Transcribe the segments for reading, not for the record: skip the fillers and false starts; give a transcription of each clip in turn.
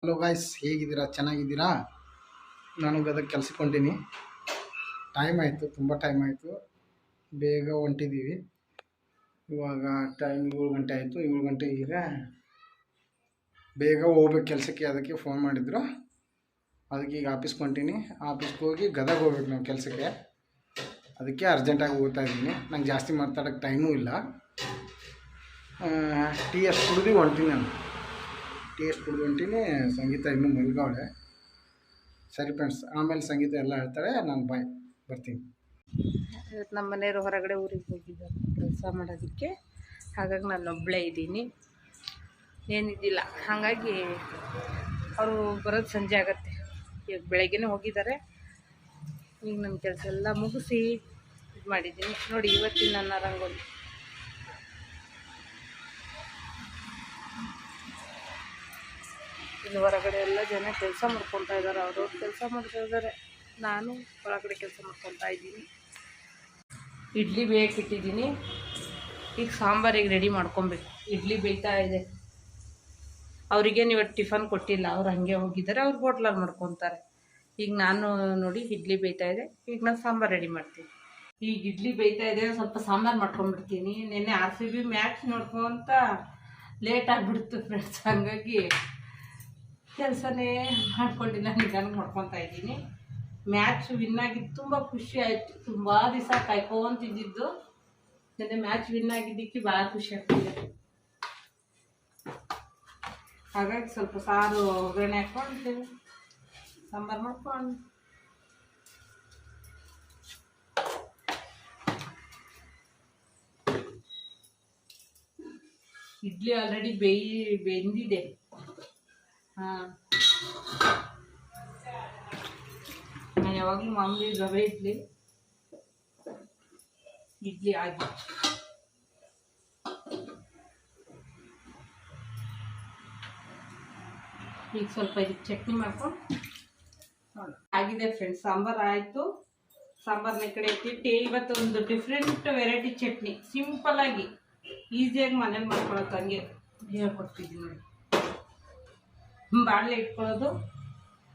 Hello guys, ಹೇಗಿದ್ದೀರಾ? ಚೆನ್ನಾಗಿದ್ದೀರಾ? ನಾನು ಗದಗ ಕೆಲಸಕ್ಕೆ ಹೊಂಟೀನಿ. ಟೈಮ್ ಆಯಿತು, ತುಂಬ ಟೈಮ್ ಆಯಿತು. ಬೇಗ ಹೊಂಟಿದ್ದೀವಿ. ಇವಾಗ ಟೈಮ್ 7 ಗಂಟೆ ಆಯಿತು. 7 ಗಂಟೆ ಈಗ ಬೇಗ ಹೋಗ್ಬೇಕು ಕೆಲಸಕ್ಕೆ. ಅದಕ್ಕೆ ಫೋನ್ ಮಾಡಿದ್ರು. ಅದಕ್ಕೆ ಈಗ ಆಫೀಸ್ಗೆ ಹೊಂಟೀನಿ. ಆಫೀಸ್ಗೆ ಹೋಗಿ ಗದಗ ಹೋಗ್ಬೇಕು ನಾವು ಕೆಲಸಕ್ಕೆ. ಅದಕ್ಕೆ ಅರ್ಜೆಂಟಾಗಿ ಹೋಗ್ತಾ ಇದ್ದೀನಿ. ನಂಗೆ ಜಾಸ್ತಿ ಮಾತಾಡೋಕ್ಕೆ ಟೈಮೂ ಇಲ್ಲ. ಟೀ ಎಷ್ಟು ಕುಡಿದು ಹೊಂಟೀನಿ ನಾನು. ಹೊಂಟೀನಿ. ಸಂಗೀತ ಇನ್ನೂ ಮಲ್ಗವಳೆ. ಸರಿ ಫ್ರೆಂಡ್ಸ್, ಆಮೇಲೆ ಸಂಗೀತ ಎಲ್ಲ ಹೇಳ್ತಾಳೆ. ನಾನು ಬರ್ತೀನಿ. ಇವತ್ತು ನಮ್ಮ ಮನೆಯವರು ಹೊರಗಡೆ ಊರಿಗೆ ಹೋಗಿದ್ದಾರೆ ಕೆಲಸ ಮಾಡೋದಕ್ಕೆ. ಹಾಗಾಗಿ ನಾನು ಒಬ್ಬಳೇ ಇದ್ದೀನಿ, ಏನಿದ್ದಿಲ್ಲ. ಹಾಗಾಗಿ ಅವರು ಬರೋದು ಸಂಜೆ ಆಗುತ್ತೆ. ಈಗ ಬೆಳಗ್ಗೆನೇ ಹೋಗಿದ್ದಾರೆ. ಈಗ ನನ್ನ ಕೆಲಸ ಎಲ್ಲ ಮುಗಿಸಿ ಇದು ಮಾಡಿದ್ದೀನಿ. ನೋಡಿ, ಇವತ್ತಿನ ನನ್ನ ರಂಗೋಲಿ. ಇಲ್ಲಿ ಹೊರಗಡೆ ಎಲ್ಲ ಜನ ಕೆಲಸ ಮಾಡ್ಕೊತಾ ಇದ್ದಾರೆ. ಅವ್ರವ್ರು ಕೆಲಸ ಮಾಡ್ತಾ ಇದ್ದಾರೆ. ನಾನು ಹೊರಗಡೆ ಕೆಲಸ ಮಾಡ್ಕೊತಾ ಇದ್ದೀನಿ. ಇಡ್ಲಿ ಬೇಯಕ್ಕಿಟ್ಟಿದ್ದೀನಿ. ಈಗ ಸಾಂಬಾರಿಗೆ ರೆಡಿ ಮಾಡ್ಕೊಬೇಕು. ಇಡ್ಲಿ ಬೇಯ್ತಾ ಇದೆ. ಅವರಿಗೇನು ಇವತ್ತು ಟಿಫನ್ ಕೊಟ್ಟಿಲ್ಲ, ಅವ್ರು ಹಾಗೆ ಹೋಗಿದ್ದಾರೆ. ಅವ್ರು ಹೋಟ್ಲಲ್ಲಿ ಮಾಡ್ಕೊತಾರೆ. ಈಗ ನಾನು ನೋಡಿ ಇಡ್ಲಿ ಬೇಯ್ತಾ ಇದೆ. ಈಗ ನಾನು ಸಾಂಬಾರು ರೆಡಿ ಮಾಡ್ತೀನಿ. ಈಗ ಇಡ್ಲಿ ಬೇಯ್ತಾ ಇದೆ, ಸ್ವಲ್ಪ ಸಾಂಬಾರು ಮಾಡ್ಕೊಂಡ್ಬಿಡ್ತೀನಿ. ನೆನ್ನೆ RCB ಮ್ಯಾಚ್ ನೋಡ್ಕೊಂತ ಲೇಟ್ ಆಗಿಬಿಡ್ತು ಫ್ರೆಂಡ್ಸ್. ಹಾಗಾಗಿ ಕೆಲಸನೇ ಮಾಡ್ಕೊಂಡಿಲ್ಲ, ನಿಧಾನಕ್ಕೆ ಮಾಡ್ಕೊತಾ ಇದ್ದೀನಿ. ಮ್ಯಾಚ್ ವಿನ್ ಆಗಿದ್ದು ತುಂಬ ಖುಷಿ ಆಯಿತು. ತುಂಬ ದಿವಸ ಕಾಯ್ಕೊಂತಿದ್ದಿದ್ದು. ನೆನ್ನೆ ಮ್ಯಾಚ್ ವಿನ್ ಆಗಿದ್ದಕ್ಕೆ ಭಾಳ ಖುಷಿ ಆಗ್ತಿದೆ. ಹಾಗಾಗಿ ಸ್ವಲ್ಪ ಸಾರು ಒಗ್ಗರಣೆ ಹಾಕ್ಕೊಂಡು ಸಾಂಬಾರು ಮಾಡ್ಕೊಂಡು ಇಡ್ಲಿ ಆಲ್ರೆಡಿ ಬೆಂದಿದೆ. ಹಾಂ, ನಾನು ಯಾವಾಗಲೂ ಮಾಮೂಲಿ ರವೆ ಇಡ್ಲಿ ಆಗಿ. ಈಗ ಸ್ವಲ್ಪ ಇದಕ್ಕೆ ಚಟ್ನಿ ಮಾಡ್ಕೊಂಡು ಆಗಿದೆ ಫ್ರೆಂಡ್ಸ್. ಸಾಂಬಾರು ಆಯಿತು. ಸಾಂಬಾರನ್ನ ಕಡೆ ಇಟ್ಟು ಇವತ್ತು ಒಂದು ಡಿಫ್ರೆಂಟ್ ವೆರೈಟಿ ಚಟ್ನಿ, ಸಿಂಪಲ್ಲಾಗಿ ಈಸಿಯಾಗಿ ಮನೇಲಿ ಮಾಡ್ಕೊಳ್ಳೋದು ಹಂಗೆ ಹೇಳ್ಕೊಡ್ತಿದ್ದೀನಿ ನೋಡಿ. ಬಾಣಲೆ ಇಟ್ಕೊಳ್ಳೋದು,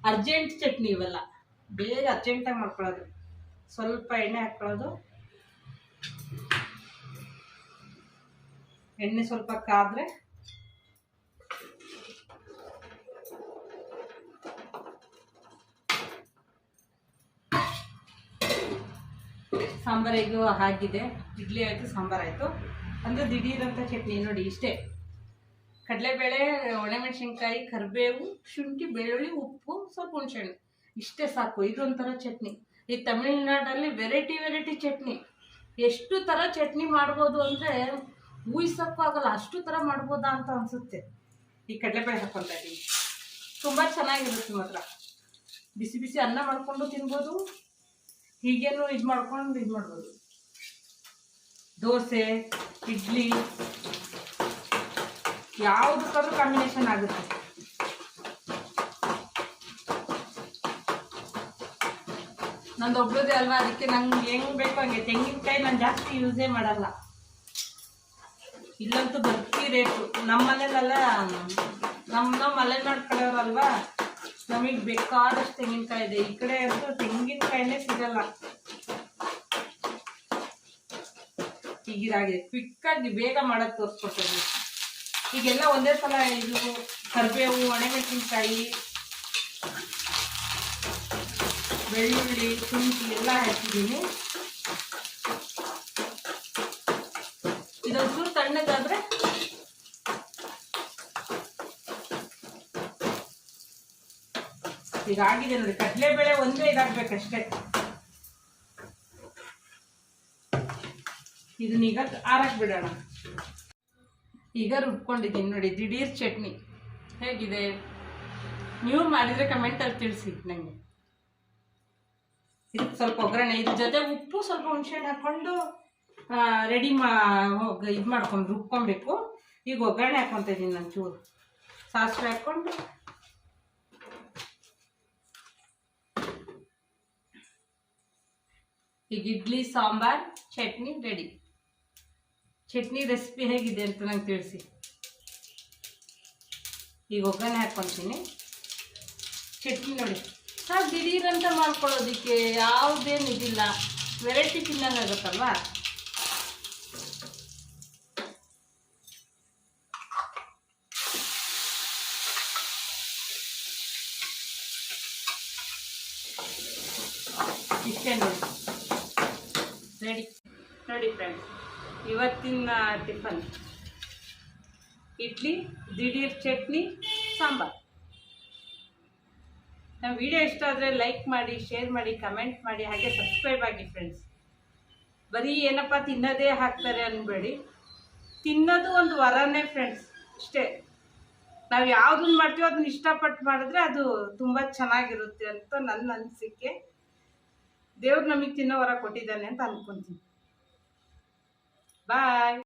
ಅರ್ಜೆಂಟ್ ಚಟ್ನಿ ಇವೆಲ್ಲ, ಬೇಗ ಅರ್ಜೆಂಟಾಗಿ ಮಾಡ್ಕೊಳ್ಳೋದು. ಸ್ವಲ್ಪ ಎಣ್ಣೆ ಹಾಕ್ಕೊಳ್ಳೋದು. ಎಣ್ಣೆ ಸ್ವಲ್ಪ ಕಾದ್ರೆ ಸಾಂಬಾರಿಗೂ ಆಗಿದೆ. ಇಡ್ಲಿ ಆಯಿತು, ಸಾಂಬಾರಾಯಿತು. ಅಂದರೆ ದಿಢೀರಂಥ ಚಟ್ನಿ ನೋಡಿ. ಇಷ್ಟೇ, ಕಡಲೆಬೇಳೆ, ಒಣಮೆಣಸಿನ್ಕಾಯಿ, ಕರಿಬೇವು, ಶುಂಠಿ, ಬೆಳ್ಳುಳ್ಳಿ, ಉಪ್ಪು, ಸ್ವಲ್ಪ ಹುಣಸೆಹಣ್ಣು, ಇಷ್ಟೇ ಸಾಕು. ಇದೊಂಥರ ಚಟ್ನಿ. ಈ ತಮಿಳ್ನಾಡಲ್ಲಿ ವೆರೈಟಿ ಚಟ್ನಿ. ಎಷ್ಟು ಥರ ಚಟ್ನಿ ಮಾಡ್ಬೋದು ಅಂದರೆ ಊಹಿಸೋಕ್ಕೂ ಆಗಲ್ಲ. ಅಷ್ಟು ಥರ ಮಾಡ್ಬೋದಾ ಅಂತ ಅನಿಸುತ್ತೆ. ಈ ಕಡಲೆಬೇಳೆ ಹಾಕ್ಕೊತಾ ಇದ್ದೀನಿ. ತುಂಬ ಚೆನ್ನಾಗಿರುತ್ತೆ ಮಾತ್ರ. ಬಿಸಿ ಬಿಸಿ ಅನ್ನ ಮಾಡ್ಕೊಂಡು ತಿನ್ಬೋದು. ಹೀಗೇನು ಇದು ಮಾಡ್ಕೊಂಡು ಮಾಡ್ಬೋದು. ದೋಸೆ, ಇಡ್ಲಿ, ಯಾವುದಕ್ಕಾದ್ರೂ ಕಾಂಬಿನೇಷನ್ ಆಗುತ್ತೆ. ನಂದು ಒಬ್ಳದೇ ಅಲ್ವಾ, ಅದಕ್ಕೆ ನಂಗೆ ಹೆಂಗೆ ಬೇಕು ಹಂಗೆ. ತೆಂಗಿನಕಾಯಿ ನಾನು ಜಾಸ್ತಿ ಯೂಸೇ ಮಾಡಲ್ಲ. ಇಲ್ಲಂತೂ ಭರ್ತಿ ರೇಟು. ನಮ್ಮ ಮನೇಲೆಲ್ಲ ನಮ್ಮ ಮಲೆನಾಡು ಕಡೆಯವರಲ್ವಾ, ನಮಗೆ ಬೇಕಾದಷ್ಟು ತೆಂಗಿನಕಾಯಿ ಇದೆ. ಈ ಕಡೆ ಅಂತೂ ತೆಂಗಿನಕಾಯಿನೇ ಸಿಗಲ್ಲ. ಹೀಗಿದಾಗಿದೆ. ಕ್ವಿಕ್ಕಾಗಿ ಬೇಗ ಮಾಡೋದು ತೋರಿಸ್ಕೊಡ್ತೀನಿ. ಈಗೆಲ್ಲ ಒಂದೇ ಸಲ ಇದು ಕರಿಬೇವು, ಒಣಮೆಣಸಿನ್ಕಾಯಿ, ಬೆಳ್ಳುಳ್ಳಿ, ಶುಂಠಿ ಎಲ್ಲ ಹಾಕಿದ್ದೀನಿ. ಇದೊಂಚೂರು ತಣ್ಣಗಾದ್ರೆ ಈಗ ಆಗಿದೆ ನೋಡಿ. ಕಡಲೆಬೇಳೆ ಒಂದೇ ಇದಾಗಬೇಕಷ್ಟೇ. ಇದನ್ನ ಈಗ ಆರಕ್ಕೆ ಬಿಡೋಣ. ಈಗ ರುಬ್ಕೊಂಡಿದ್ದೀನಿ ನೋಡಿ. ದಿಢೀರ್ ಚಟ್ನಿ ಹೇಗಿದೆ? ನೀವು ಮಾಡಿದರೆ ಕಮೆಂಟಲ್ಲಿ ತಿಳಿಸಿ ನನಗೆ. ಇದಕ್ಕೆ ಸ್ವಲ್ಪ ಒಗ್ಗರಣೆ, ಇದ್ರ ಜೊತೆ ಉಪ್ಪು, ಸ್ವಲ್ಪ ಹುಣಸೆಹಣ್ಣು ಹಾಕ್ಕೊಂಡು ರೆಡಿ ಇದು ಮಾಡ್ಕೊಂಡು ರುಬ್ಕೊಬೇಕು. ಈಗ ಒಗ್ಗರಣೆ ಹಾಕ್ಕೊತ ಇದ್ದೀನಿ. ನಾನು ಚೂರು ಸಾಸಿವೆ ಹಾಕ್ಕೊಂಡು ಈಗ ಇಡ್ಲಿ, ಸಾಂಬಾರ್, ಚಟ್ನಿ ರೆಡಿ. ಚಟ್ನಿ ರೆಸಿಪಿ ಹೇಗಿದೆ ಅಂತ ನಂಗೆ ತಿಳಿಸಿ. ಈಗ ಒಗ್ಗರಣೆ ಹಾಕ್ಕೊತೀನಿ. ಚಟ್ನಿ ನೋಡಿ ನಾವು ದಿಢೀರಂತ ಮಾಡ್ಕೊಳ್ಳೋದಕ್ಕೆ ಯಾವುದೇನು ಇದಿಲ್ಲ, ವೆರೈಟಿ ತಿನ್ನಂಗಾಗುತ್ತಲ್ವಾ. ಇಷ್ಟೇ ನೋಡಿ, ರೆಡಿ ನೋಡಿ ಫ್ರೆಂಡ್ಸ್. ಇವತ್ತಿನ ಟಿಫನ್ ಇಡ್ಲಿ, ದಿಢೀರ್ ಚಟ್ನಿ, ಸಾಂಬಾರು. ನಮ್ಮ ವಿಡಿಯೋ ಇಷ್ಟ ಆದರೆ ಲೈಕ್ ಮಾಡಿ, ಶೇರ್ ಮಾಡಿ, ಕಮೆಂಟ್ ಮಾಡಿ, ಹಾಗೆ ಸಬ್ಸ್ಕ್ರೈಬ್ ಆಗಿ ಫ್ರೆಂಡ್ಸ್. ಬರೀ ಏನಪ್ಪ ತಿನ್ನೋದೇ ಹಾಕ್ತಾರೆ ಅನ್ಬೇಡಿ, ತಿನ್ನೋದು ಒಂದು ವರನೇ ಫ್ರೆಂಡ್ಸ್. ಇಷ್ಟೇ, ನಾವು ಯಾವುದನ್ನು ಮಾಡ್ತೀವೋ ಅದನ್ನ ಇಷ್ಟಪಟ್ಟು ಮಾಡಿದ್ರೆ ಅದು ತುಂಬ ಚೆನ್ನಾಗಿರುತ್ತೆ ಅಂತ ನನ್ನ ಅನಿಸಿಕೆ. ದೇವ್ರು ನಮಗೆ ತಿನ್ನೋ ವರ ಕೊಟ್ಟಿದ್ದಾನೆ ಅಂತ ಅಂದ್ಕೊತೀನಿ. ಬಾಯ್.